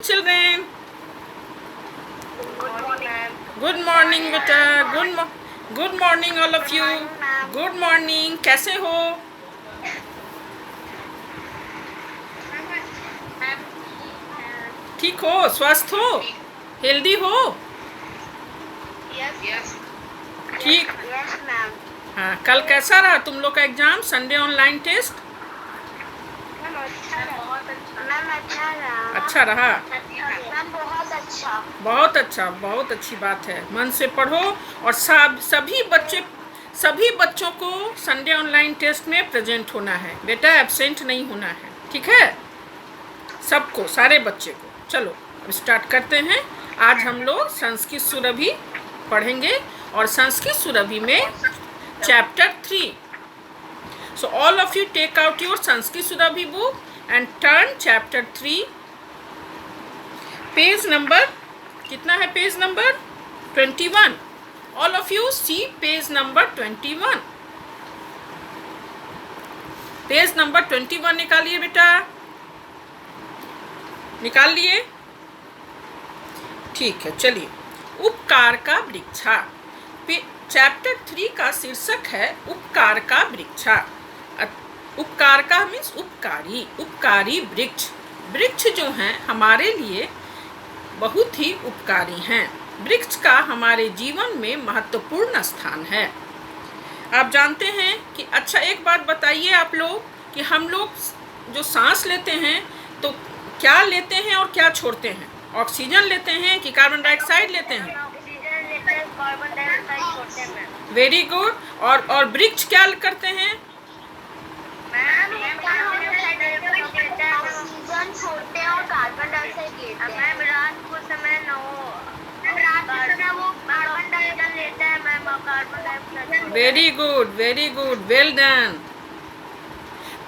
Children, Good morning, ma'am. good morning बेटा. Good morning all of you. Good morning. कैसे हो? ठीक हो? स्वस्थ हो? हेल्दी हो? Yes. ठीक. Yes, ma'am. हाँ, कल कैसा रहा तुम लोग का exam? Sunday online test ma'am अच्छा रहा. अच्छा रहा. मैम बहुत अच्छा. बहुत अच्छा, बहुत अच्छी बात है. मन से पढ़ो और सभी बच्चों को संडे ऑनलाइन टेस्ट में प्रेजेंट होना है बेटा, एब्सेंट नहीं होना है. ठीक है? सबको, सारे बच्चे को. चलो अब स्टार्ट करते हैं. आज हम लोग संस्कृत सुरभि पढ़ेंगे और संस्कृत सुरभि में chapter 3. So all of you take out your Sanskrit Surabhi book and turn chapter 3. Page number कितना है? Page number 21. All of you see page number 21. Page number 21 निकालिए बेटा. निकाल लिए? ठीक है, चलिए. उपकार का वृक्षा. चैप्टर 3 का शीर्षक है उपकार का वृक्षा. उपकार का मीन्स उपकारी वृक्ष. वृक्ष जो हैं हमारे लिए बहुत ही उपकारी हैं. वृक्ष का हमारे जीवन में महत्वपूर्ण स्थान है. आप जानते हैं कि अच्छा एक बात बताइए आप लोग कि हम लोग जो सांस लेते हैं तो क्या लेते हैं और क्या छोड़ते हैं? ऑक्सीजन लेते हैं कि कार्बन डाइऑक्साइड लेते हैं? ऑक्सीजन लेते हैं, कार्बन डाइऑक्साइड छोड़ते हैं मैम. Very good. और वृक्ष क्या करते हैं? मैम ऑक्सीजन छोड़ते हैं और कार्बन डाइऑक्साइड लेते हैं. मैम रात को समय वो कार्बन डाइऑक्साइड लेता है मैम और carbon dioxide. Very good, well done.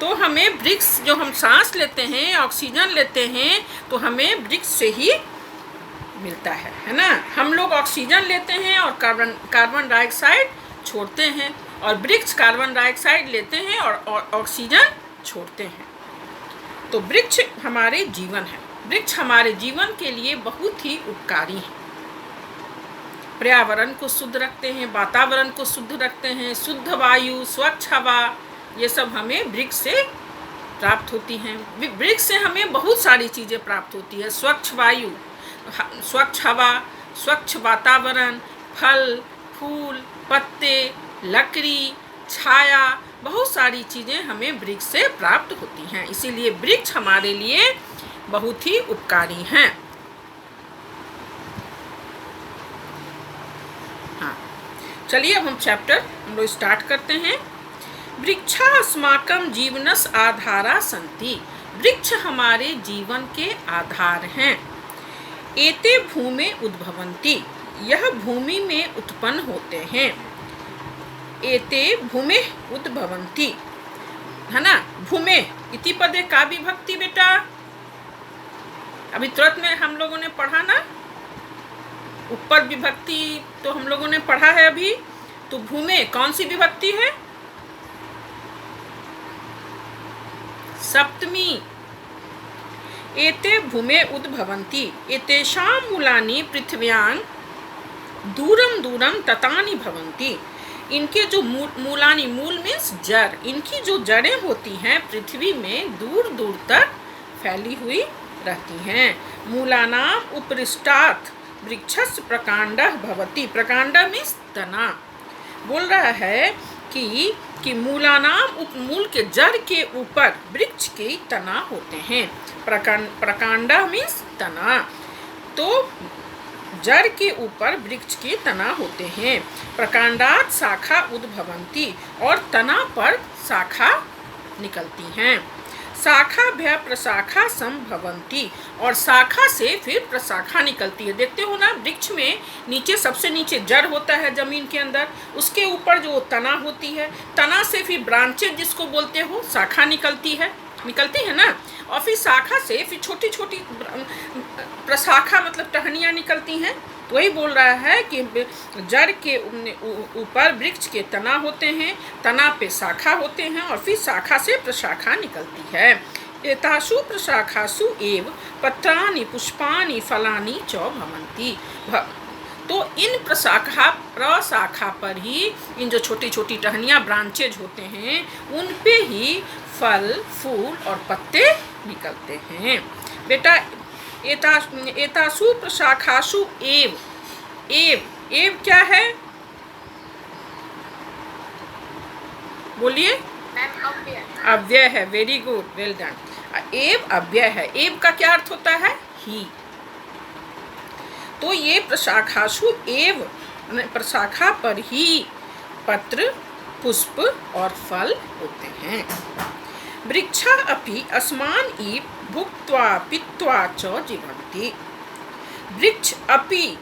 तो हमें वृक्ष, जो हम सांस लेते हैं, ऑक्सीजन लेते हैं, तो हमें वृक्ष से ही मिलता है ना. हम लोग ऑक्सीजन लेते हैं और कार्बन डाइऑक्साइड छोड़ते हैं, और वृक्ष कार्बन डाइऑक्साइड लेते हैं और ऑक्सीजन छोड़ते हैं. तो वृक्ष हमारे जीवन है. वृक्ष हमारे जीवन के लिए बहुत ही उपकारी है. पर्यावरण को शुद्ध रखते हैं, वातावरण को शुद्ध रखते हैं. शुद्ध वायु, स्वच्छ हवा, ये सब हमें वृक्ष से प्राप्त होती हैं. वृक्ष से हमें बहुत सारी चीज़ें प्राप्त होती है. स्वच्छ वायु, स्वच्छ हवा, स्वच्छ वातावरण, फल, फूल, पत्ते, लकड़ी, छाया, बहुत सारी चीज़ें हमें वृक्ष से प्राप्त होती हैं. इसीलिए वृक्ष हमारे लिए बहुत ही उपकारी हैं. हाँ, चलिए अब हम लोग स्टार्ट करते हैं. वृक्षा अस्माकं जीवनस् आधारा सन्ति. वृक्ष हमारे जीवन के आधार हैं. एते भूमि उद्भवन्ति. यह भूमि में उत्पन्न होते हैं. एते भूमि उद्भवन्ति, है ना. भूमि इति पदे का विभक्ति बेटा? अभी तुरंत में हम लोगों ने पढ़ा ना, ऊपर विभक्ति तो हम लोगों ने पढ़ा है अभी. तो भूमि कौन सी विभक्ति है? सप्तमी. एते भूमे उद्भवन्ति. एतेषां मूलानि पृथिव्यां दूरं दूरं ततानि भवन्ति. इनके जो मूलानि, मूल मीन्स जड़, इनकी जो जड़ें होती हैं पृथ्वी में दूर दूर तक फैली हुई रहती हैं. मूलानाम उपरिष्टात् वृक्षस्य प्रकांडः भवति. प्रकांड मीन्स तना. बोल रहा है कि मूलानाम, मूल के जड़ के ऊपर वृक्ष के तना होते हैं. प्रकांड मीन्स तना. तो जड़ के ऊपर वृक्ष के तना होते हैं. प्रकांडात् शाखा उद्भवन्ति. और तना पर शाखा निकलती हैं. शाखाभ्यः प्रशाखा संभवन्ति. और शाखा से फिर प्रशाखा निकलती है. देखते हो ना, वृक्ष में नीचे, सबसे नीचे जड़ होता है जमीन के अंदर, उसके ऊपर जो तना होती है, तना से फिर ब्रांचेज जिसको बोलते हो, शाखा निकलती है ना. और फिर शाखा से फिर छोटी छोटी प्रशाखा मतलब टहनियाँ निकलती हैं. तो वही बोल रहा है कि जड़ के ऊपर वृक्ष के तना होते हैं, तना पे शाखा होते हैं, और फिर शाखा से प्रशाखा निकलती है. एतासु प्रशाखासु एव पत्राणि पुष्पाणि फलानि च भवन्ति। तो इन प्रशाखा पर ही, इन जो छोटी छोटी टहनियाँ ब्रांचेज होते हैं, उन पे ही फल, फूल और पत्ते निकलते हैं। बेटा एतासु प्रशाखासु एव, एव क्या है? बोलिए। अव्यय है। Very good, well done. एव अव्यय है। एव का क्या अर्थ होता है? ही। तो ये प्रशाखासु एव, प्रशाखा पर ही पत्र, पुष्प और फल होते हैं। वृक्षा अपि अस्मान इव भुक्त्वा पीत्वा च जीवन्ति। वृक्ष अपि,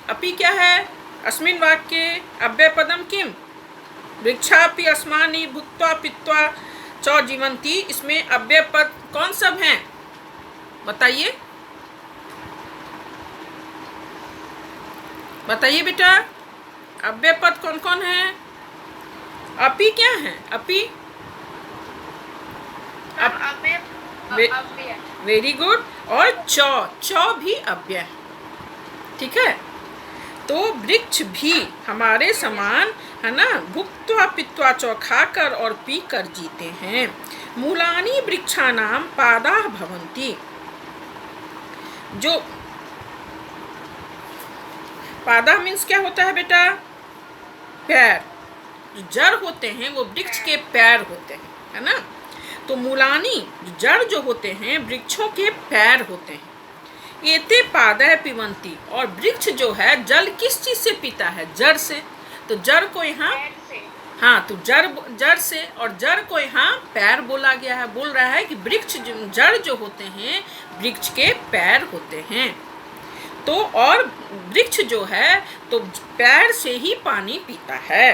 अपि क्या है? अस्मिन् वाक्ये अव्यय पदम किम? वृक्षापि अस्मानि भुक्त्वा पीत्वा च जीवन्ति। इसमें अव्यय पद कौन सब हैं? बताइए, बताइए बेटा, अव्यय पद कौन कौन है? अपि क्या है? अपि वेरी गुड। और च भी अव्यय, ठीक है। तो वृक्ष भी हमारे समान है ना, भुक्त्वा पीत्वा च, खाकर और पीकर जीते हैं। मूलानि वृक्षाणां पादाः भवन्ति। जो पादा मीन्स क्या होता है बेटा? पैर। जो जड़ होते हैं वो वृक्ष के पैर होते हैं, है ना। तो मूलानी, जड़ जो होते हैं, वृक्षों के पैर होते हैं। एते पादः पिबन्ति। और वृक्ष जो है जल किस चीज से पीता है? जड़ से। तो जड़ को यहाँ, हाँ, तो जड़ से, और जड़ को यहाँ पैर बोला गया है। बोल रहा है कि वृक्ष जड़ जो होते हैं वृक्ष के पैर होते हैं। तो और वृक्ष जो है तो पैर से ही पानी पीता है।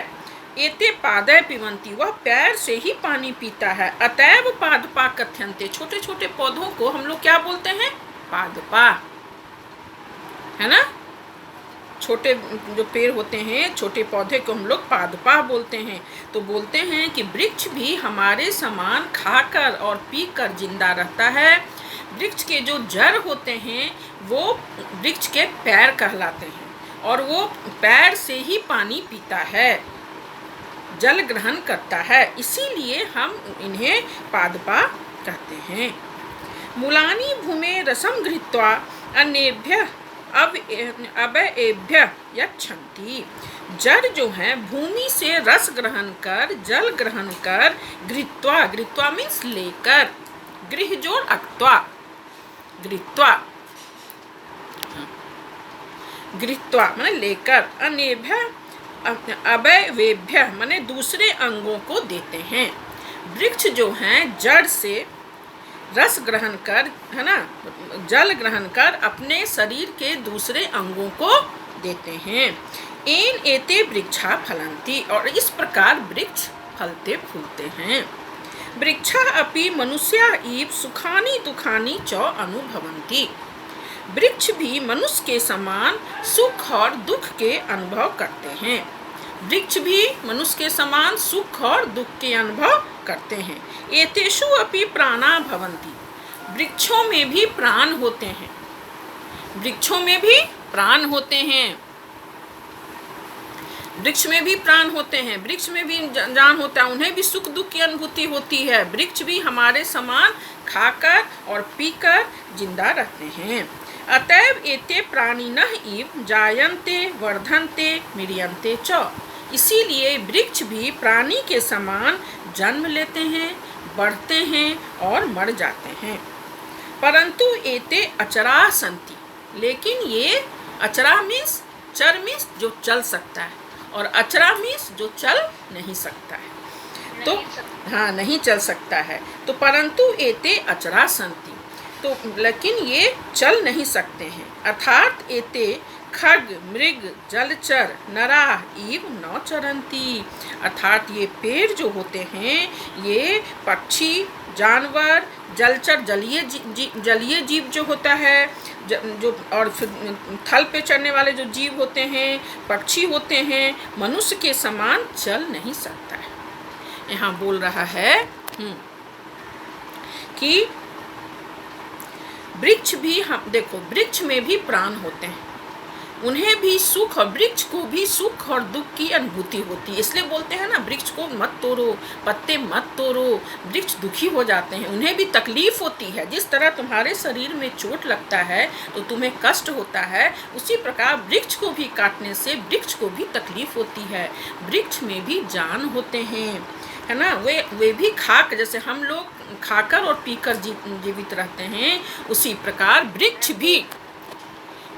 एते पादः पिबन्ति, वह पैर से ही पानी पीता है। अतएव पादपा कथ्यन्ते। छोटे छोटे पौधों को हम लोग क्या बोलते हैं? पादपा, है ना। छोटे जो पेड़ होते हैं, छोटे पौधे को हम लोग पादपा बोलते हैं। तो बोलते हैं कि वृक्ष भी हमारे समान खाकर और पीकर जिंदा रहता है। वृक्ष के जो जड़ होते हैं वो वृक्ष के पैर कहलाते हैं, और वो पैर से ही पानी पीता है, जल ग्रहण करता है। इसीलिए हम इन्हें पादपा कहते हैं। मूलानि भूमे रसं गृहीत्वा अन्येभ्यः अवयेभ्यः यच्छन्ति। जड़ जो है भूमि से रस ग्रहण कर, जल ग्रहण कर, गृहीत्वा, गृहीत्वा मीन्स लेकर, गृह जोड़ अक्त्वा, गृहीत्वा, गृहीत्वा माने लेकर, अन्येभ्यः अवयवेभ्यः माने दूसरे अंगों को देते हैं। वृक्ष जो हैं जड़ से रस ग्रहण कर, है ना, जल ग्रहण कर अपने शरीर के दूसरे अंगों को देते हैं। एन एते वृक्षा फलन्ति। और इस प्रकार वृक्ष फलते फूलते हैं। वृक्षा अपि मनुष्या इव सुखानि दुखानि च अनुभवन्ति। वृक्ष भी मनुष्य के समान सुख और दुख के अनुभव करते हैं। वृक्ष भी मनुष्य के समान सुख और दुख के अनुभव करते हैं। एतेषु अपि प्राणा भवन्ति। वृक्षों में भी प्राण होते हैं। वृक्षों में भी प्राण होते हैं। वृक्ष में भी प्राण होते हैं। वृक्ष में भी जान होता है। उन्हें भी सुख दुख की अनुभूति होती है। वृक्ष भी हमारे समान खाकर और पीकर जिंदा रहते हैं। अतएव एते प्राणिनः इव जायन्ते वर्धन्ते म्रियन्ते च। इसीलिए वृक्ष भी प्राणी के समान जन्म लेते हैं, बढ़ते हैं और मर जाते हैं। परंतु एते अचरा सन्ति। लेकिन ये अचरा मीन्स, चर मीन्स जो चल सकता है, और अचरा मीन्स जो चल नहीं सकता है। तो हाँ, नहीं चल सकता है। तो परंतु एते अचरा सन्ति, तो लेकिन ये चल नहीं सकते हैं। अर्थात एते खग मृग जलचर नरा इव न चरन्ति। अर्थात ये पेड़ जो होते हैं ये पक्षी, जानवर, जलचर जलीय जीव जो होता है, जो और फिर थल पे चढ़ने वाले जो जीव होते हैं, पक्षी होते हैं, मनुष्य के समान चल नहीं सकता है। यहाँ बोल रहा है कि वृक्ष भी, हम देखो वृक्ष में भी प्राण होते हैं, उन्हें भी सुख, और वृक्ष को भी सुख और दुख की अनुभूति होती है। इसलिए बोलते हैं ना, वृक्ष को मत तोड़ो, पत्ते मत तोड़ो, वृक्ष दुखी हो जाते हैं, उन्हें भी तकलीफ होती है। जिस तरह तुम्हारे शरीर में चोट लगता है तो तुम्हें कष्ट होता है, उसी प्रकार वृक्ष को भी काटने से वृक्ष को भी तकलीफ होती है। वृक्ष में भी जान होते हैं, है ना, वे भी खाक, जैसे हम लोग खाकर और पीकर जीवित रहते हैं, उसी प्रकार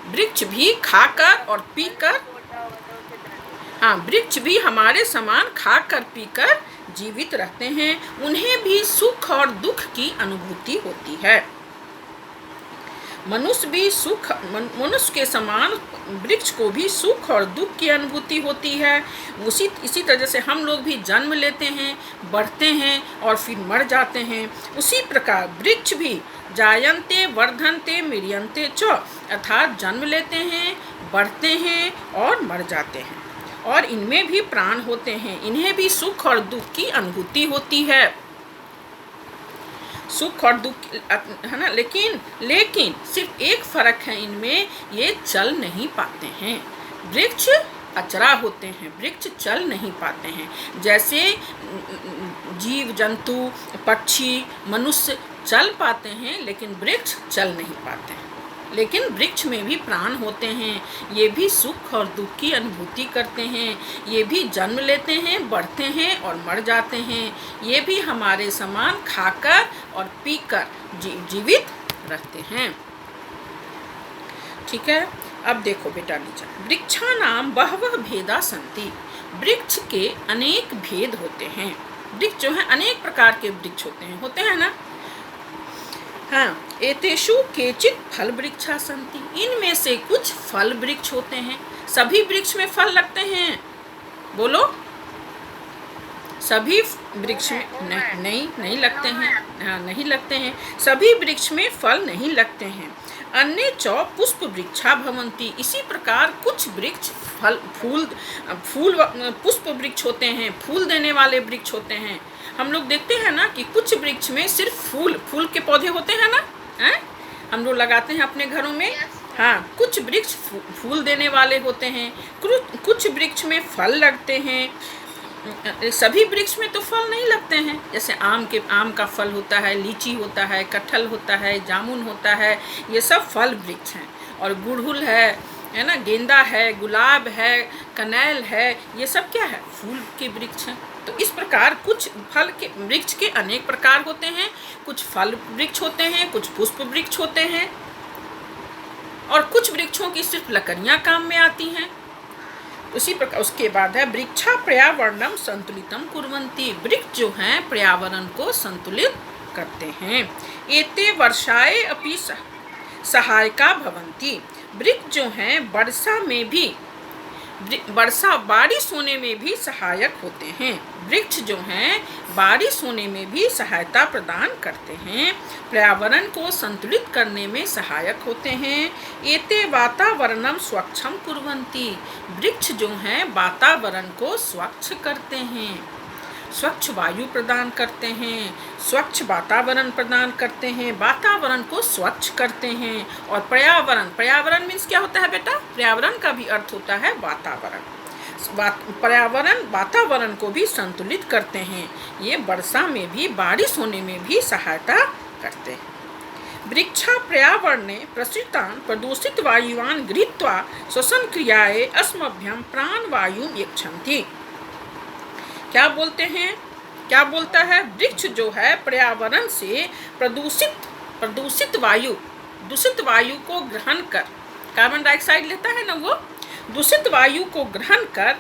वृक्ष भी खाकर और पीकर, हाँ, वृक्ष भी हमारे समान खाकर पीकर जीवित रहते हैं, उन्हें भी सुख और दुख की अनुभूति होती है। मनुष्य के समान वृक्ष को भी सुख और दुख की अनुभूति होती है। इसी तरह से हम लोग भी जन्म लेते हैं, बढ़ते हैं और फिर मर जाते हैं, उसी प्रकार वृक्ष भी जायन्ते वर्धन्ते म्रियन्ते च, अर्थात जन्म लेते हैं, बढ़ते हैं और मर जाते हैं, और इनमें भी प्राण होते हैं, इन्हें भी सुख और दुख की अनुभूति होती है। सुख और दुख, है ना, लेकिन सिर्फ एक फर्क है इनमें, ये चल नहीं पाते हैं। वृक्ष अचरा होते हैं, वृक्ष चल नहीं पाते हैं। जैसे जीव जंतु, पक्षी, मनुष्य चल पाते हैं, लेकिन वृक्ष चल नहीं पाते हैं। लेकिन वृक्ष में भी प्राण होते हैं, ये भी सुख और दुख की अनुभूति करते हैं, ये भी जन्म लेते हैं, बढ़ते हैं और मर जाते हैं, ये भी हमारे समान खाकर और पीकर जीवित रहते हैं। ठीक है, अब देखो बेटा नीचे, वृक्षानाम बहवः भेदा सन्ति, वृक्ष के अनेक भेद होते हैं। वृक्ष जो है अनेक प्रकार के वृक्ष होते हैं ना। हाँ, एतेषु केचित् फल वृक्षा सन्ति, इनमें से कुछ फल वृक्ष होते हैं। सभी वृक्ष में फल लगते हैं, बोलो, सभी वृक्ष में नहीं लगते हैं। हाँ, नहीं लगते हैं, सभी वृक्ष में फल नहीं लगते हैं। अन्य च पुष्प वृक्षा भवन्ति, इसी प्रकार कुछ वृक्ष फूल पुष्प वृक्ष होते हैं, फूल देने वाले वृक्ष होते हैं। हम लोग देखते हैं ना कि कुछ वृक्ष में सिर्फ फूल के पौधे होते हैं ना, हैं? हम लोग लगाते हैं अपने घरों में। हाँ, कुछ वृक्ष फूल देने वाले होते हैं, कुछ वृक्ष में फल लगते हैं। सभी वृक्ष में तो फल नहीं लगते हैं। जैसे आम का फल होता है, लीची होता है, कटहल होता है, जामुन होता है, ये सब फल वृक्ष हैं। और गुड़हल है ना, गेंदा है, गुलाब है, कनेल है, ये सब क्या है, फूल के वृक्ष हैं। तो इस प्रकार कुछ फल के वृक्ष के अनेक प्रकार होते हैं, कुछ फल वृक्ष होते हैं, कुछ पुष्प वृक्ष होते हैं, और कुछ वृक्षों की सिर्फ लकड़ियाँ काम में आती हैं। उसी प्रकार उसके बाद है वृक्षा पर्यावरणम संतुलितम कुर्वन्ति, वृक्ष जो हैं पर्यावरण को संतुलित करते हैं। एते वर्षाए अपि सहायका भवन्ति, वृक्ष जो हैं बारिश होने में भी सहायक होते हैं। वृक्ष जो हैं बारिश होने में भी सहायता प्रदान करते हैं, पर्यावरण को संतुलित करने में सहायक होते हैं। एते वातावरणम स्वच्छम कुर्वन्ति, वृक्ष जो हैं वातावरण को स्वच्छ करते हैं, स्वच्छ वायु प्रदान करते हैं, स्वच्छ वातावरण प्रदान करते हैं, वातावरण को स्वच्छ करते हैं। और पर्यावरण मीन्स क्या होता है बेटा, पर्यावरण का भी अर्थ होता है वातावरण। पर्यावरण वातावरण को भी संतुलित करते हैं, ये वर्षा में भी, बारिश होने में भी सहायता करते हैं। वृक्षा पर्यावरणे प्रसृतान् प्रदूषित वायुवान् गृहीत्वा श्वसन क्रियाए अस्मभ्यं प्राणवायुं यच्छन्ति। क्या बोलता है, वृक्ष जो है पर्यावरण से दूषित वायु को ग्रहण कर, कार्बन डाइऑक्साइड लेता है ना, वो दूषित वायु को ग्रहण कर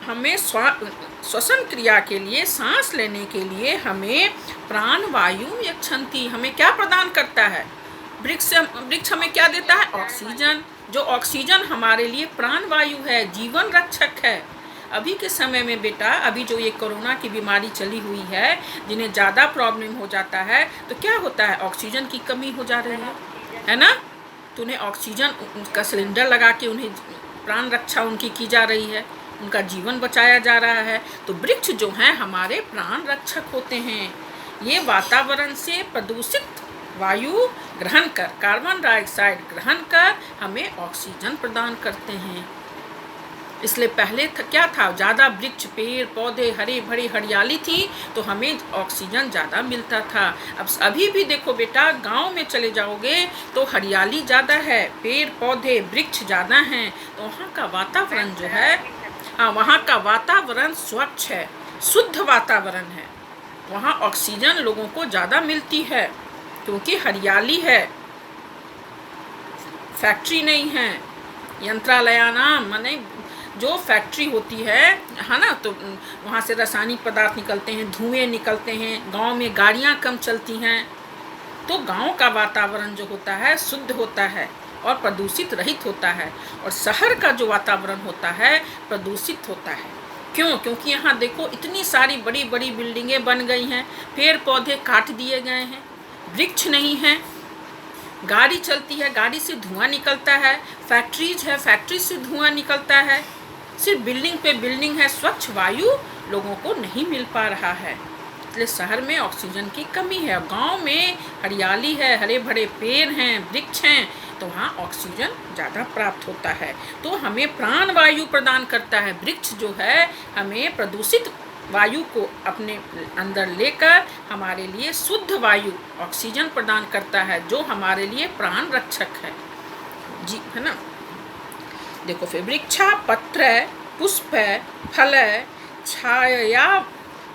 हमें श्वसन क्रिया के लिए, सांस लेने के लिए हमें प्राणवायु यच्छन्ति, हमें क्या प्रदान करता है, वृक्ष हमें क्या देता है, ऑक्सीजन। जो ऑक्सीजन हमारे लिए प्राणवायु है, जीवन रक्षक है। अभी के समय में बेटा, अभी जो ये कोरोना की बीमारी चली हुई है, जिन्हें ज़्यादा प्रॉब्लम हो जाता है, तो क्या होता है, ऑक्सीजन की कमी हो जा रही है ना, तो उन्हें ऑक्सीजन का सिलेंडर लगा के उन्हें प्राण रक्षा उनकी की जा रही है, उनका जीवन बचाया जा रहा है। तो वृक्ष जो हैं हमारे प्राण रक्षक होते हैं, ये वातावरण से प्रदूषित वायु ग्रहण कर, कार्बन डाइऑक्साइड ग्रहण कर हमें ऑक्सीजन प्रदान करते हैं। इसलिए पहले क्या था, ज़्यादा वृक्ष, पेड़ पौधे, हरे भरी हरियाली थी तो हमें ऑक्सीजन ज़्यादा मिलता था। अब अभी भी देखो बेटा, गांव में चले जाओगे तो हरियाली ज़्यादा है, पेड़ पौधे वृक्ष ज़्यादा हैं, तो वहाँ का वातावरण जो है, हाँ, वहाँ का वातावरण स्वच्छ है, शुद्ध वातावरण है। वहाँ ऑक्सीजन लोगों को ज़्यादा मिलती है क्योंकि हरियाली है, फैक्ट्री नहीं है, यंत्रालयानाम माने जो फैक्ट्री होती है ना, तो वहाँ से रासायनिक पदार्थ निकलते हैं, धुएं निकलते हैं, गांव में गाड़ियाँ कम चलती हैं, तो गांव का वातावरण जो होता है शुद्ध होता है और प्रदूषित रहित होता है, और शहर का जो वातावरण होता है प्रदूषित होता है। क्यों? क्योंकि यहाँ देखो इतनी सारी बड़ी बड़ी बिल्डिंगें बन गई हैं, पेड़ पौधे काट दिए गए हैं, वृक्ष नहीं है, गाड़ी चलती है, गाड़ी से धुआं निकलता है, फैक्ट्रीज है, फैक्ट्री से धुआं निकलता है, सिर्फ बिल्डिंग पे बिल्डिंग है, स्वच्छ वायु लोगों को नहीं मिल पा रहा है। इसलिए शहर में ऑक्सीजन की कमी है। गांव में हरियाली है, हरे भरे पेड़ हैं, वृक्ष हैं, तो वहाँ ऑक्सीजन ज़्यादा प्राप्त होता है, तो हमें प्राण वायु प्रदान करता है। वृक्ष जो है हमें प्रदूषित वायु को अपने अंदर लेकर हमारे लिए शुद्ध वायु ऑक्सीजन प्रदान करता है, जो हमारे लिए प्राण रक्षक है जी, है ना। देखो फिर, वृक्षा पत्र पुष्प फल छाया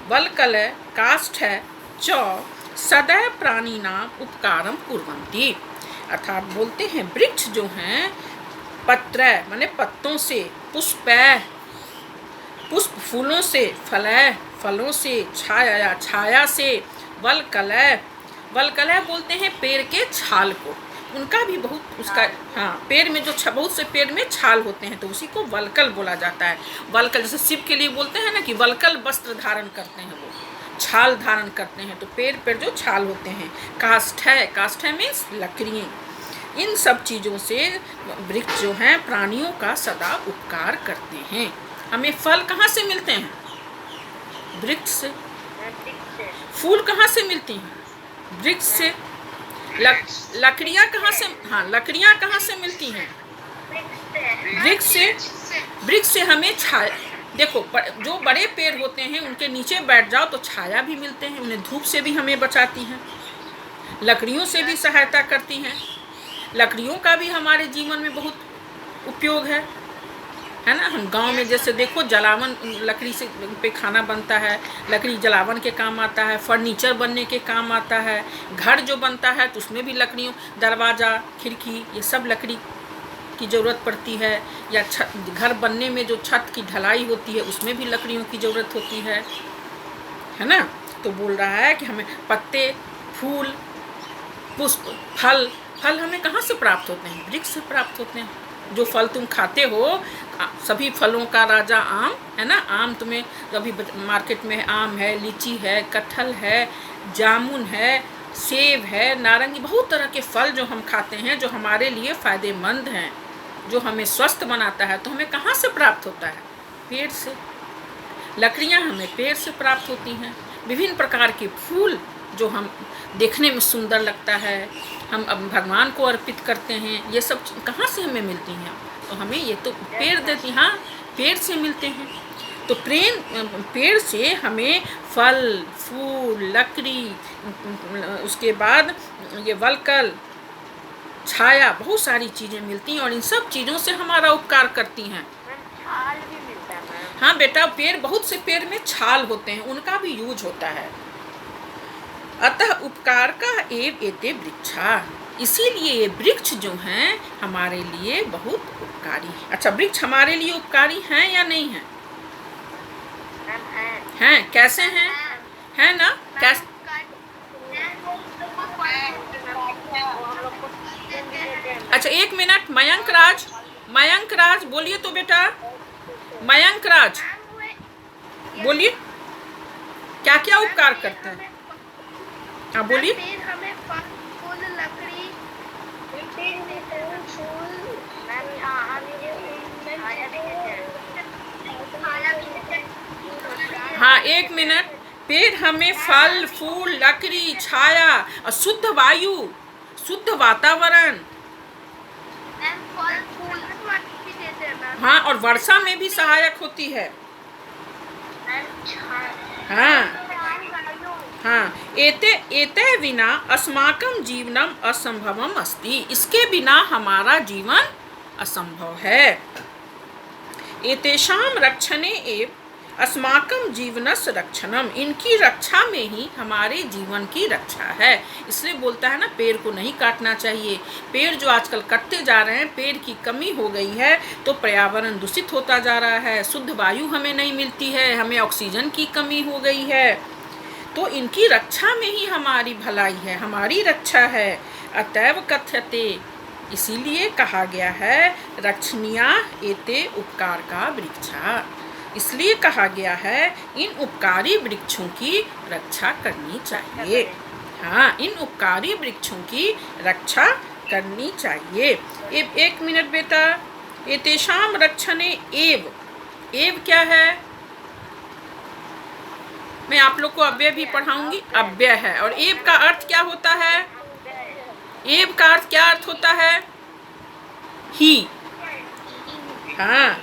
वल्कल काष्ठ च सदैव प्राणिनाम उपकारम कुर्वन्ति। अर्थात बोलते हैं वृक्ष जो हैं पत्र माने पत्तों से, पुष्प फूलों से, फलों से, छाया से, वल्कल बोलते हैं पेड़ के छाल को, उनका भी बहुत उसका, हाँ, पेड़ में जो बहुत से पेड़ में छाल होते हैं तो उसी को वल्कल बोला जाता है। वल्कल जैसे शिव के लिए बोलते हैं ना कि वल्कल वस्त्र धारण करते हैं, वो छाल धारण करते हैं, तो पेड़ पर जो छाल होते हैं। काष्ठ मीन्स लकड़ियाँ। इन सब चीज़ों से वृक्ष जो हैं प्राणियों का सदा उपकार करते हैं। हमें फल कहाँ से मिलते हैं? वृक्ष से। फूल कहाँ से मिलती हैं? वृक्ष से। लकड़ियाँ कहाँ से, हाँ, लकड़ियाँ कहाँ से मिलती हैं? वृक्ष से। वृक्ष से हमें छाया, देखो जो बड़े पेड़ होते हैं उनके नीचे बैठ जाओ तो छाया भी मिलते हैं, उन्हें धूप से भी हमें बचाती हैं, लकड़ियों से भी सहायता करती हैं। लकड़ियों का भी हमारे जीवन में बहुत उपयोग है ना। हम गांव में जैसे देखो जलावन, लकड़ी से पे खाना बनता है, लकड़ी जलावन के काम आता है, फर्नीचर बनने के काम आता है, घर जो बनता है तो उसमें भी लकड़ियों, दरवाज़ा खिड़की ये सब लकड़ी की ज़रूरत पड़ती है, या घर बनने में जो छत की ढलाई होती है उसमें भी लकड़ियों की ज़रूरत होती है ना। तो बोल रहा है कि हमें पत्ते, फूल, पुष्प, फल हमें कहाँ से प्राप्त होते हैं? वृक्ष से प्राप्त होते हैं। जो फल तुम खाते हो, सभी फलों का राजा आम है ना। आम तुम्हें अभी मार्केट में आम है, लीची है, कटहल है, जामुन है, सेब है, नारंगी, बहुत तरह के फल जो हम खाते हैं जो हमारे लिए फ़ायदेमंद हैं, जो हमें स्वस्थ बनाता है, तो हमें कहाँ से प्राप्त होता है? पेड़ से। लकड़ियाँ हमें पेड़ से प्राप्त होती हैं। विभिन्न प्रकार के फूल जो हम देखने में सुंदर लगता है, हम अब भगवान को अर्पित करते हैं, ये सब कहाँ से हमें मिलती हैं? तो हमें ये तो पेड़ देती, हाँ, पेड़ से मिलते हैं। तो पेड़ से हमें फल, फूल, लकड़ी, उसके बाद ये वल्कल, छाया, बहुत सारी चीज़ें मिलती हैं, और इन सब चीज़ों से हमारा उपकार करती हैं। छाल भी मिलता है। हाँ बेटा, पेड़, बहुत से पेड़ में छाल होते हैं, उनका भी यूज होता है। अतः उपकार का एते वृक्षा, इसीलिए ये वृक्ष जो हैं हमारे लिए बहुत उपकारी है। अच्छा, वृक्ष हमारे लिए उपकारी हैं या नहीं हैं? हैं। कैसे हैं? है ना? कैसे? अच्छा, एक मिनट, मयंक राज बोलिए तो बेटा, मयंक राज बोलिए, क्या क्या उपकार करते हैं? हाँ बोलिए। हमें फल, फूल, लकड़ी, हाँ, एक मिनट, पेड़ हमें फल फूल लकड़ी छाया और शुद्ध वायु शुद्ध वातावरण, मैम फल फूल भी देते हैं मैम। हाँ, और वर्षा में भी सहायक होती है। हाँ हाँ, एते एते विना अस्माकं जीवनम असंभवम अस्ति, इसके बिना हमारा जीवन असंभव है। एतेषां रक्षणे एव अस्माकं जीवनस्य रक्षणम, इनकी रक्षा में ही हमारे जीवन की रक्षा है। इसलिए बोलता है ना, पेड़ को नहीं काटना चाहिए। पेड़ जो आजकल कटते जा रहे हैं, पेड़ की कमी हो गई है तो पर्यावरण दूषित होता जा रहा है, शुद्ध वायु हमें नहीं मिलती है, हमें ऑक्सीजन की कमी हो गई है। तो इनकी रक्षा में ही हमारी भलाई है, हमारी रक्षा है। अतएव कथ्यते, इसीलिए कहा गया है, रक्षणीया एते उपकार का वृक्षा, इसलिए कहा गया है इन उपकारी वृक्षों की रक्षा करनी चाहिए। हाँ, इन उपकारी वृक्षों की रक्षा करनी चाहिए। एक मिनट बेटा, एतेषाम रक्षणे एव, एव क्या है? मैं आप लोग को अव्यय भी पढ़ाऊंगी, अव्यय है। और एव का अर्थ क्या होता है? एव का अर्थ क्या अर्थ होता है? ही। हाँ,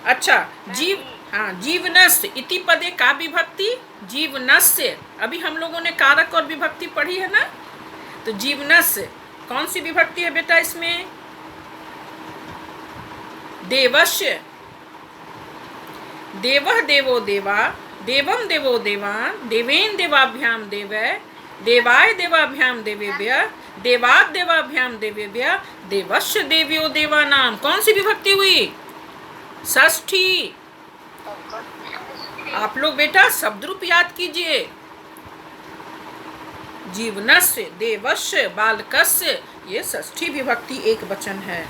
अच्छा, जीव, हाँ, जीवनस्य इति पदे का विभक्ति? जीवनस्य। अभी हम लोगों ने कारक और विभक्ति पढ़ी है ना, तो जीवनस्य कौन सी विभक्ति है बेटा इसमें? देवस्य। देवः देवो देवा, देवम देवो देवान, देवेन देवाभ्याम देवै, देवाय देवाभ्याम देवेभ्य, देवाद देवाभ्याम देवेभ्य, देवस्य देव्यो देवानाम। कौन सी विभक्ति हुई? षष्ठी। आप लोग बेटा शब्द रूप याद कीजिए। जीवनस्य, देवस्य, बालकस्य, ये षष्ठी विभक्ति एक वचन है।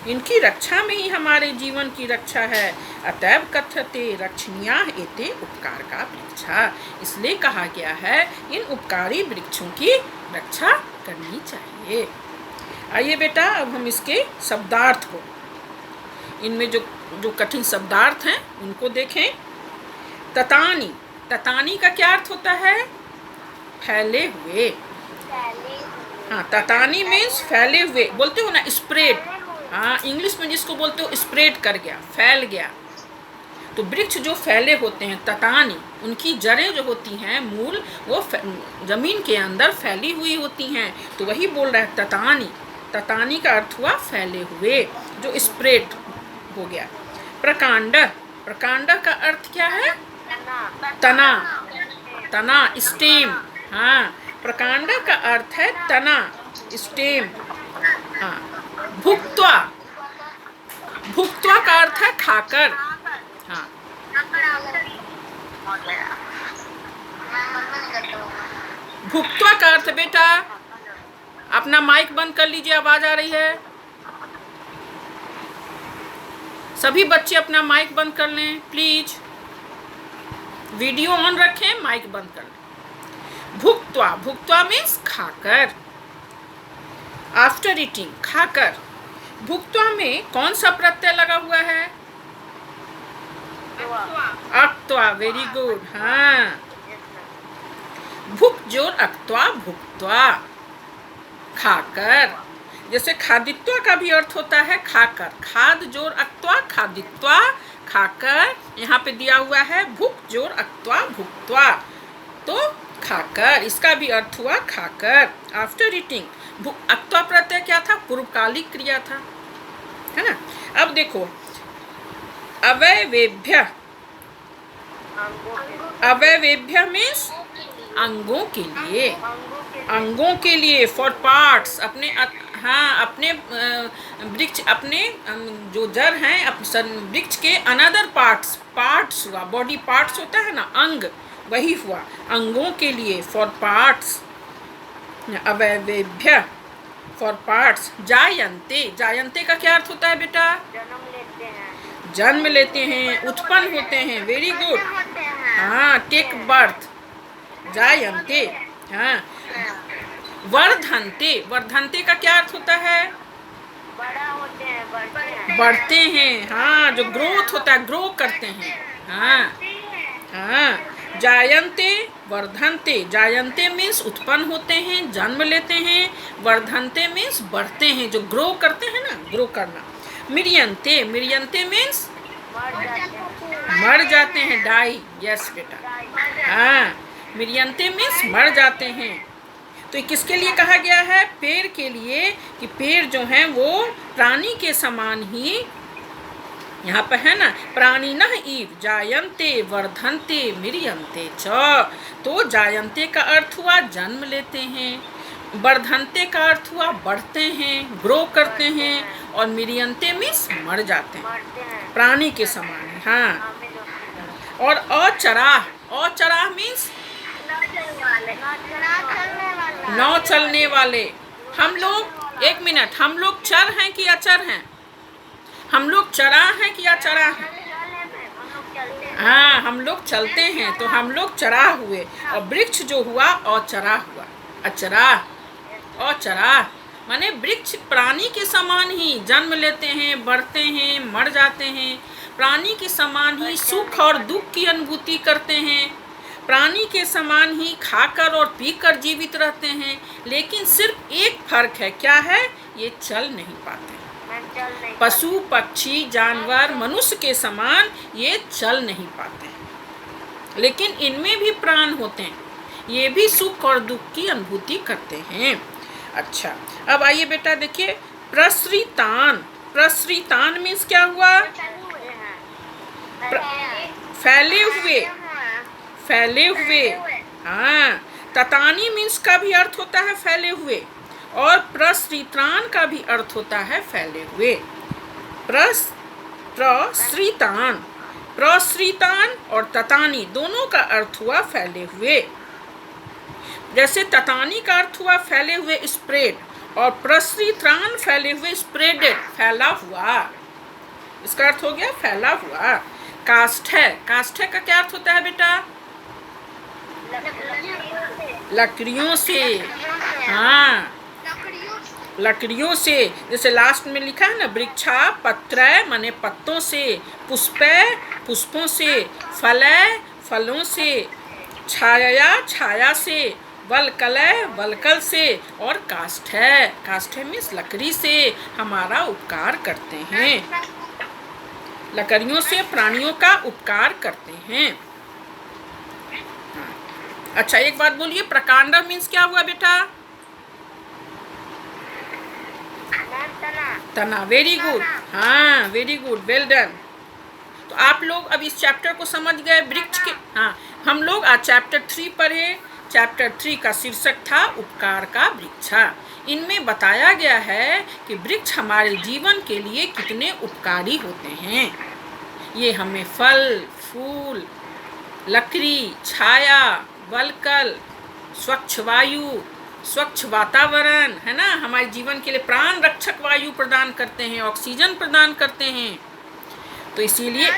इनकी रक्षा में ही हमारे जीवन की रक्षा है। अतएव कथ्यते रक्षणीया एते उपकार का वृक्षा, इसलिए कहा गया है इन उपकारी वृक्षों की रक्षा करनी चाहिए। आइए बेटा, अब हम इसके शब्दार्थ को, इनमें जो कठिन शब्दार्थ हैं उनको देखें। ततानी, ततानी का क्या अर्थ होता है? फैले हुए। हाँ, ततानी मीन्स फैले हुए, बोलते हो ना स्प्रेड। हाँ, इंग्लिश में जिसको बोलते हो स्प्रेड कर गया, फैल गया। तो वृक्ष जो फैले होते हैं, ततानी, उनकी जड़ें जो होती हैं, मूल, वो जमीन के अंदर फैली हुई होती हैं। तो वही बोल रहा है ततानी। ततानी का अर्थ हुआ फैले हुए, जो स्प्रेड हो गया। प्रकांड, प्रकांड का अर्थ क्या है? तना, तना, स्टेम। हाँ, प्रकांड का अर्थ है तना, स्टेम। हाँ, भुक्त्वा, भुक्त्वा का अर्थ है खाकर। हाँ, भुक्त्वा का अर्थ बेटा, अपना माइक बंद कर लीजिए, आवाज आ रही है। सभी बच्चे अपना माइक बंद कर लें प्लीज, वीडियो ऑन रखें, माइक बंद कर लें। भुक्त्वा, भुक्त्वा मीन्स खाकर। आफ्टर ईटिंग, खाकर। भुक्त्वा में कौन सा प्रत्यय लगा हुआ है? अक्त्वा, वेरी गुड। हाँ, भुक जोर अक्त्वा, भुक्त्वा, खाकर। जैसे खादित्वा का भी अर्थ होता है खाकर, खाद जोर अक्त्वा, खादित्वा, खाकर। यहाँ पे दिया हुआ है भुक जोर अक्त्वा, भुक्त्वा, तो खाकर, इसका भी अर्थ हुआ खाकर। आफ्टर ईटिंग, अक्त्वा प्रत्यय क्या था? पूर्वकालिक क्रिया था, है ना। अब देखो, अवयवेभ्य, अवयवेभ्य मीन्स अंगों के लिए, अंगों के लिए, फॉर पार्ट्स, अपने, हाँ, अपने वृक्ष, अपने जो जड़ हैं वृक्ष के अनदर पार्ट्स, पार्ट्स हुआ, बॉडी पार्ट्स होता है ना, अंग, वही हुआ, अंगों के लिए, फॉर पार्ट्स। अवयवेभ्य, फॉर पार्ट्स। जायन्ते, जायन्ते का क्या अर्थ होता है बेटा? जन्म लेते हैं, जन्म लेते हैं, उत्पन्न होते हैं, वेरी गुड। हाँ, टेक बर्थ, जायन्ते। हाँ, वर्धन्ते, वर्धन्ते का क्या अर्थ होता है? बड़ा होते हैं, बढ़ते हैं। हाँ, जो ग्रोथ होता है, ग्रो करते हैं। हाँ हाँ, जायन्ते वर्धन्ते, जायन्ते मीन्स उत्पन्न होते हैं, जन्म लेते हैं। वर्धन्ते मीन्स बढ़ते हैं, जो ग्रो करते हैं ना, ग्रो करना। म्रियन्ते, म्रियन्ते मीन्स मर जाते हैं, डाई। यस बेटा, हाँ, म्रियन्ते मीन्स मर जाते हैं। तो ये किसके लिए कहा गया है? पेड़ के लिए, कि पेड़ जो हैं वो प्राणी के समान ही, यहाँ पर है ना, प्राणिनः इव जायन्ते वर्धन्ते म्रियन्ते च। तो जायन्ते का अर्थ हुआ जन्म लेते हैं, वर्धन्ते का अर्थ हुआ बढ़ते हैं, ग्रो करते हैं, और म्रियन्ते मीन्स मर जाते हैं, प्राणी के समान। हाँ, और अचराह, अचराह मीन्स नौ चलने वाले। हम लोग, एक मिनट, हम लोग चर हैं कि अचर हैं? हम लोग चरा हैं कि अचरा हैं? हाँ, हम लोग चलते हैं, तो हम लोग चरा हुए, और वृक्ष जो हुआ अचरा हुआ। अचरा, अचरा माने वृक्ष प्राणी के समान ही जन्म लेते हैं, बढ़ते हैं, मर जाते हैं, प्राणी के समान ही सुख और दुख की अनुभूति करते हैं, प्राणी के समान ही खाकर और पीकर जीवित रहते हैं। लेकिन सिर्फ एक फर्क है, क्या है? ये चल नहीं पाते। पशु, पक्षी, जानवर, मनुष्य के समान ये चल नहीं पाते, लेकिन इनमें भी प्राण होते हैं, ये भी सुख और दुख की अनुभूति करते हैं। अच्छा, अब आइए बेटा देखिए, प्रसृतान, प्रसृतान मीन्स क्या हुआ? फैले हुए, फैले हुए। हाँ, ततानी मीन्स का भी अर्थ होता है फैले हुए, और प्रसृतान का भी अर्थ होता है फैले हुए। प्रसृतान, प्रसृतान और ततानी दोनों का अर्थ हुआ फैले हुए। जैसे ततानी का अर्थ हुआ फैले हुए, स्प्रेड, और प्रसृतान फैले हुए, स्प्रेडेड, फैला हुआ। इसका अर्थ हो गया फैला हुआ। काष्ठै, काष्ठै का क्या अर्थ होता है बेटा? लकड़ियों से। हाँ, लकड़ियों से। जैसे लास्ट में लिखा है ना, वृक्षा पत्र माने पत्तों से, पुष्पे पुष्पों से, फले फलों से, छाया छाया से, वल्कले वल्कल से, और काष्ठै, काष्ठै मीन्स लकड़ी से हमारा उपकार करते हैं, लकड़ियों से प्राणियों का उपकार करते हैं। अच्छा, एक बात बोलिए, प्रकांड मीन्स क्या हुआ बेटा? तना। वेरी गुड, हाँ, वेरी गुड, वेल डन। तो आप लोग अब इस चैप्टर को समझ गए, वृक्ष के। हाँ, हम लोग आज चैप्टर 3 पढ़े। चैप्टर 3 का शीर्षक था उपकार का वृक्षा। इनमें बताया गया है कि वृक्ष हमारे जीवन के लिए कितने उपकारी होते हैं। ये हमें फल, फूल, लकड़ी, छाया, वल्कल, स्वच्छ वायु, स्वच्छ वातावरण, है ना, हमारे जीवन के लिए प्राण रक्षक वायु प्रदान करते हैं, ऑक्सीजन प्रदान करते हैं। तो इसीलिए,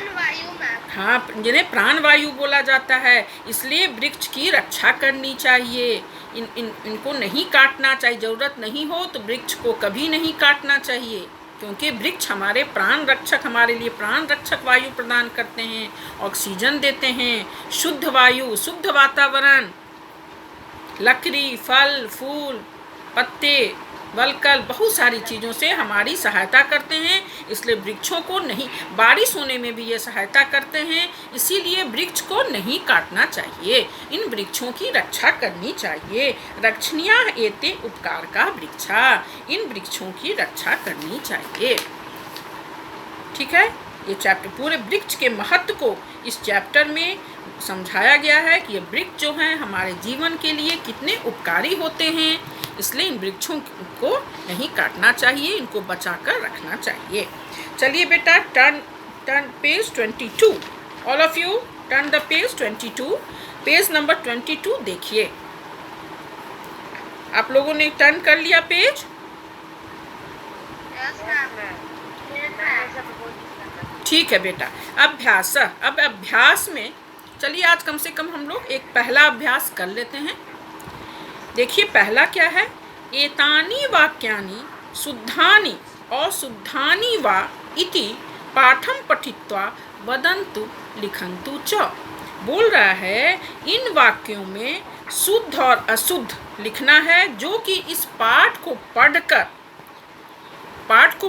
हाँ, जिन्हें प्राण वायु बोला जाता है, इसलिए वृक्ष की रक्षा करनी चाहिए। इनको नहीं काटना चाहिए, ज़रूरत नहीं हो तो वृक्ष को कभी नहीं काटना चाहिए, क्योंकि वृक्ष हमारे प्राण रक्षक, हमारे लिए प्राण रक्षक वायु प्रदान करते हैं, ऑक्सीजन देते हैं, शुद्ध वायु, शुद्ध वातावरण, लकड़ी, फल, फूल, पत्ते, वल्कल, बहुत सारी चीज़ों से हमारी सहायता करते हैं। इसलिए वृक्षों को नहीं, बारिश होने में भी ये सहायता करते हैं, इसीलिए वृक्ष को नहीं काटना चाहिए, इन वृक्षों की रक्षा करनी चाहिए। रक्षणीया एते उपकार का वृक्षा, इन वृक्षों की रक्षा करनी चाहिए। ठीक है, ये चैप्टर पूरे वृक्ष के महत्व को इस चैप्टर में समझाया गया है कि ये वृक्ष जो हैं हमारे जीवन के लिए कितने उपकारी होते हैं, इसलिए इन वृक्षों को नहीं काटना चाहिए, इनको बचाकर रखना चाहिए। चलिए बेटा, turn page 22, all of U turn the page 22, page number 22 देखिए। आप लोगों ने टर्न कर लिया पेज? ठीक है बेटा। अभ्यास, अब अभ्यास में चलिए आज कम से कम हम लोग एक पहला अभ्यास कर लेते हैं। देखिए पहला क्या है, एतानि वाक्यानि शुद्धानि अशुद्धानि वा इति पाठं पठित्वा वदन्तु लिखन्तु च। बोल रहा है इन वाक्यों में शुद्ध और अशुद्ध लिखना है, जो कि इस पाठ को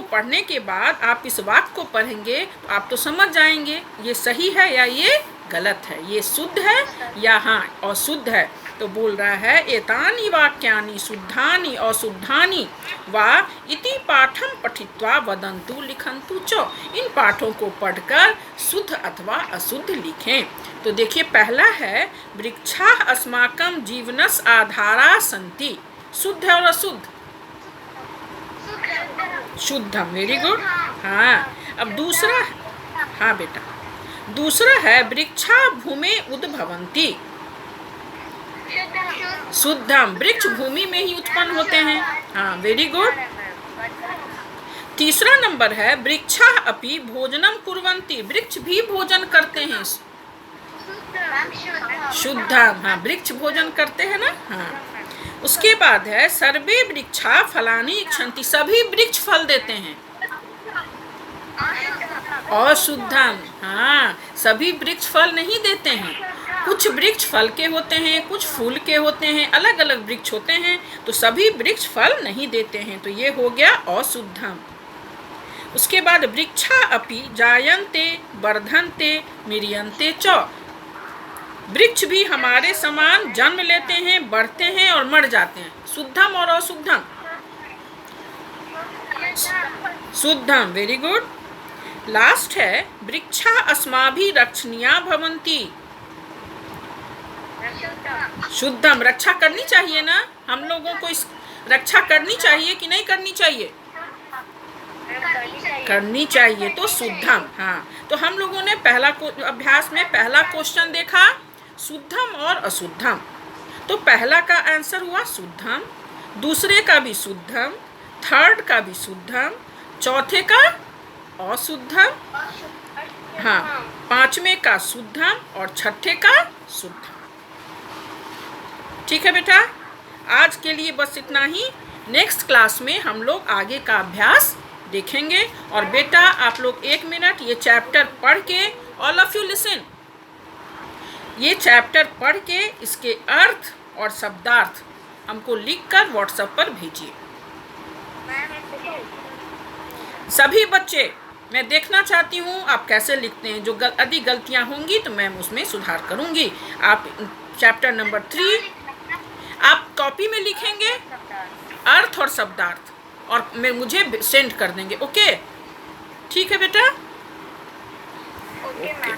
पढ़ने के बाद आप इस वाक्य को पढ़ेंगे तो आप तो समझ जाएंगे ये सही है या ये गलत है, ये शुद्ध है या हाँ अशुद्ध है। तो बोल रहा है एतानि वाक्यानि शुद्धानि अशुद्धानि वा इति पाठम पठित्वा वदन्तु लिखन्तु च। इन पाठों को पढ़कर शुद्ध अथवा अशुद्ध लिखें। तो देखिए पहला है वृक्षा अस्माकं जीवनस्य आधारा सन्ति। शुद्ध है और अशुद्ध? शुद्धम, वेरी गुड। हाँ, अब दूसरा, हाँ बेटा, दूसरा है वृक्षा भूमि उद्भवन्ति। शुद्धम, वृक्ष भूमि में ही उत्पन्न होते हैं। हाँ, वेरी गुड। तीसरा नंबर है वृक्षा अपि भोजनम कुर्वन्ति। वृक्ष भी भोजन करते हैं। शुद्धम, हाँ, वृक्ष भोजन करते हैं ना। हाँ, उसके बाद है सर्वे वृक्षा फलानि इच्छन्ति। सभी वृक्ष फल देते हैं। अशुद्धम, हाँ, सभी वृक्ष फल नहीं देते हैं। कुछ वृक्ष फल के होते हैं, कुछ फूल के होते हैं, अलग अलग वृक्ष होते हैं, तो सभी वृक्ष फल नहीं देते हैं। तो ये हो गया अशुद्धम। उसके बाद वृक्षा अपि जायन्ते वर्धन्ते म्रियन्ते च। वृक्ष भी हमारे समान जन्म लेते हैं, बढ़ते हैं और मर जाते हैं। शुद्धम और अशुद्धम? शुद्धम, वेरी गुड। लास्ट है वृक्षा अस्माभिः रक्षणीया भवन्ति। शुद्धम, रक्षा करनी चाहिए ना, हम लोगों को इस रक्षा करनी चाहिए कि नहीं करनी चाहिए? करनी चाहिए। तो शुद्धम। हाँ, तो हम लोगों ने अभ्यास में पहला क्वेश्चन देखा शुद्धम और अशुद्धम। तो पहला का आंसर हुआ शुद्धम, दूसरे का भी शुद्धम, थर्ड का भी शुद्धम, चौथे का अशुद्धम, हाँ, पांचवें का शुद्धम और छठे का शुद्धम। ठीक है बेटा, आज के लिए बस इतना ही। नेक्स्ट क्लास में हम लोग आगे का अभ्यास देखेंगे। और बेटा आप लोग 1 मिनट ये चैप्टर पढ़ के, ऑल ऑफ यू लिसन, ये चैप्टर पढ़ के इसके अर्थ और शब्दार्थ हमको लिखकर व्हाट्सएप पर भेजिए। सभी बच्चे, मैं देखना चाहती हूँ आप कैसे लिखते हैं। जो यदि गलतियाँ होंगी तो मैं उसमें सुधार करूँगी। आप चैप्टर नंबर 3 आप कॉपी में लिखेंगे अर्थ और शब्दार्थ, और मुझे सेंड कर देंगे। ओके, ठीक है बेटा। ओके।